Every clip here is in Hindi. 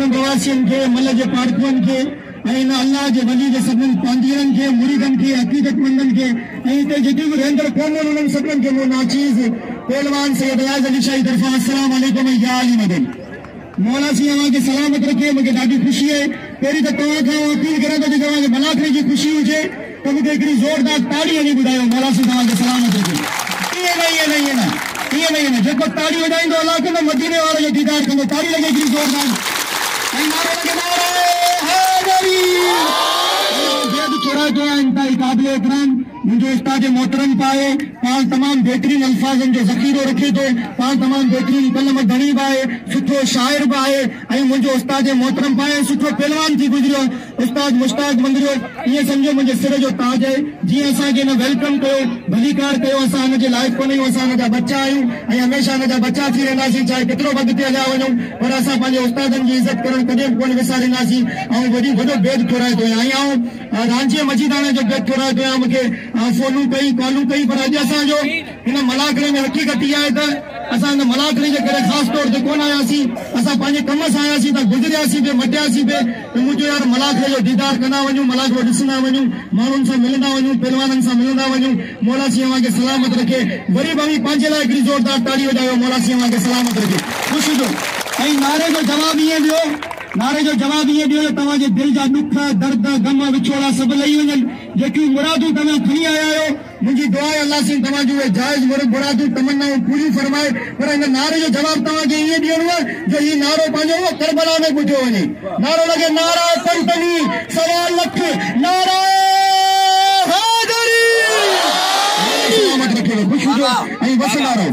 तमाम प्रवासियों के मल के पाठकों के अल्लाह के वली के सभिन पांजीरन के मुरीदन के हकीकतमंदन के जी रहंदड़ कौमन उन्हनि सभिन के नाचीज़ पहलवान सैयद अयाज़ अली शाही तरफा अस्सलाम वालेकुम या अली मदन मौला सी अवां के सलामत रखे। मुझे ॾाढी खुशी है। पहिरीं त तव्हां खां अपील करां थो कि तव्हां खे मलाखड़े जी खुशी हुजे तो मूंखे हिकिड़ी ज़ोरदार ताड़ी हणी ॿुधायो। मौला सी तव्हां खे सलामत रखे। ईअं न जेको ताड़ी वॼाईंदो अलाह कंदो मदीने वारे जो दीदार कंदो। ताड़ी लॻे हिकिड़ी ज़ोरदार काबिल इकराम मुझे उस्ताद मोहतरम पाए पाल तमाम बेहतरीन अल्फाजन जो ज़ख़ीरो रखे तो पाल तमाम बेहतरीन कलम धनी पाए सुठो शायर पाए मुझे उस्ताद मोहतरम पाए सुठो पहलवान थी गुजरियो उस्ताद मुश्ताक मंगरियो। ये समझो मुझे सिर जो ताज है। जी असा के न वेलकम कयो भलीकार कयो असा इन जे लाइक कोन असा इन जा बच्चा आयूं हमेशा इन जा बच्चा थी रहंदासीं चाहे केतिरो अॻिते हलिया वञूं पर असा पंहिंजे उस्तादनि जी इज़त करण कॾहिं कोन विसारींदासीं। वॾो बेद थोराए थो आहियां रांची मजीदाना जो बेद थोराए थो आहियां। मूंखे फोनूं कई कॉलूं कई पर अॼु असांजो हिन मलाखड़े में हक़ीक़त इहा आहे त असां हिन मलाखड़े जे करे ख़ासि तौर ते कोन आयासीं। असां पंहिंजे कम सां आयासीं त गुज़रियासीं पिए मटियासीं पिए त मुंहिंजो यार मलाखड़े जो दीदार कंदा वञूं मलाखड़ो ॾिसंदा वञूं माण्हुनि सां मिलंदा वञूं पहलवाननि सां मिलंदा वञूं। मौला सी अव्हां खे सलामत रखे। वरी बि पंहिंजे लाइ हिकिड़ी ज़ोरदार ताड़ी वॼायो। मौला सी अव्हां खे सलामत रखे। ख़ुशी जो नारे जो जवाब ईअं ॾियो नारे जो जवाब ईअं ॾियो तव्हांजे दिलि जा ॾुख दर्द गम विछोड़ा सभु लही वञनि। जेकियूं मुरादूं तव्हां खणी आया आहियो मुंहिंजी दुआ आहे अल्लाह सिंह तव्हां जूं जाइज़ मुरादूं तमन्नाऊं पूरियूं फरमाए। पर हिन नारे जो जवाब तव्हांखे ईअं ॾियणो आहे जो हीउ नारो पंहिंजो करबला में ॿुधियो वञे। नारो लॻे नारा कंटनी 1.25 लख नारा हैदरी। सलामत रखो ख़ुशि हुजो ऐं वसंदा रहो।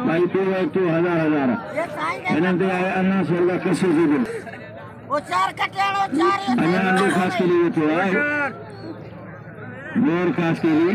भाई तो हजार अन्ना स्वर्ग कैसे खास के लिए तो है मोर खास के लिए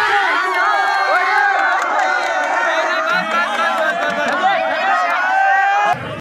करो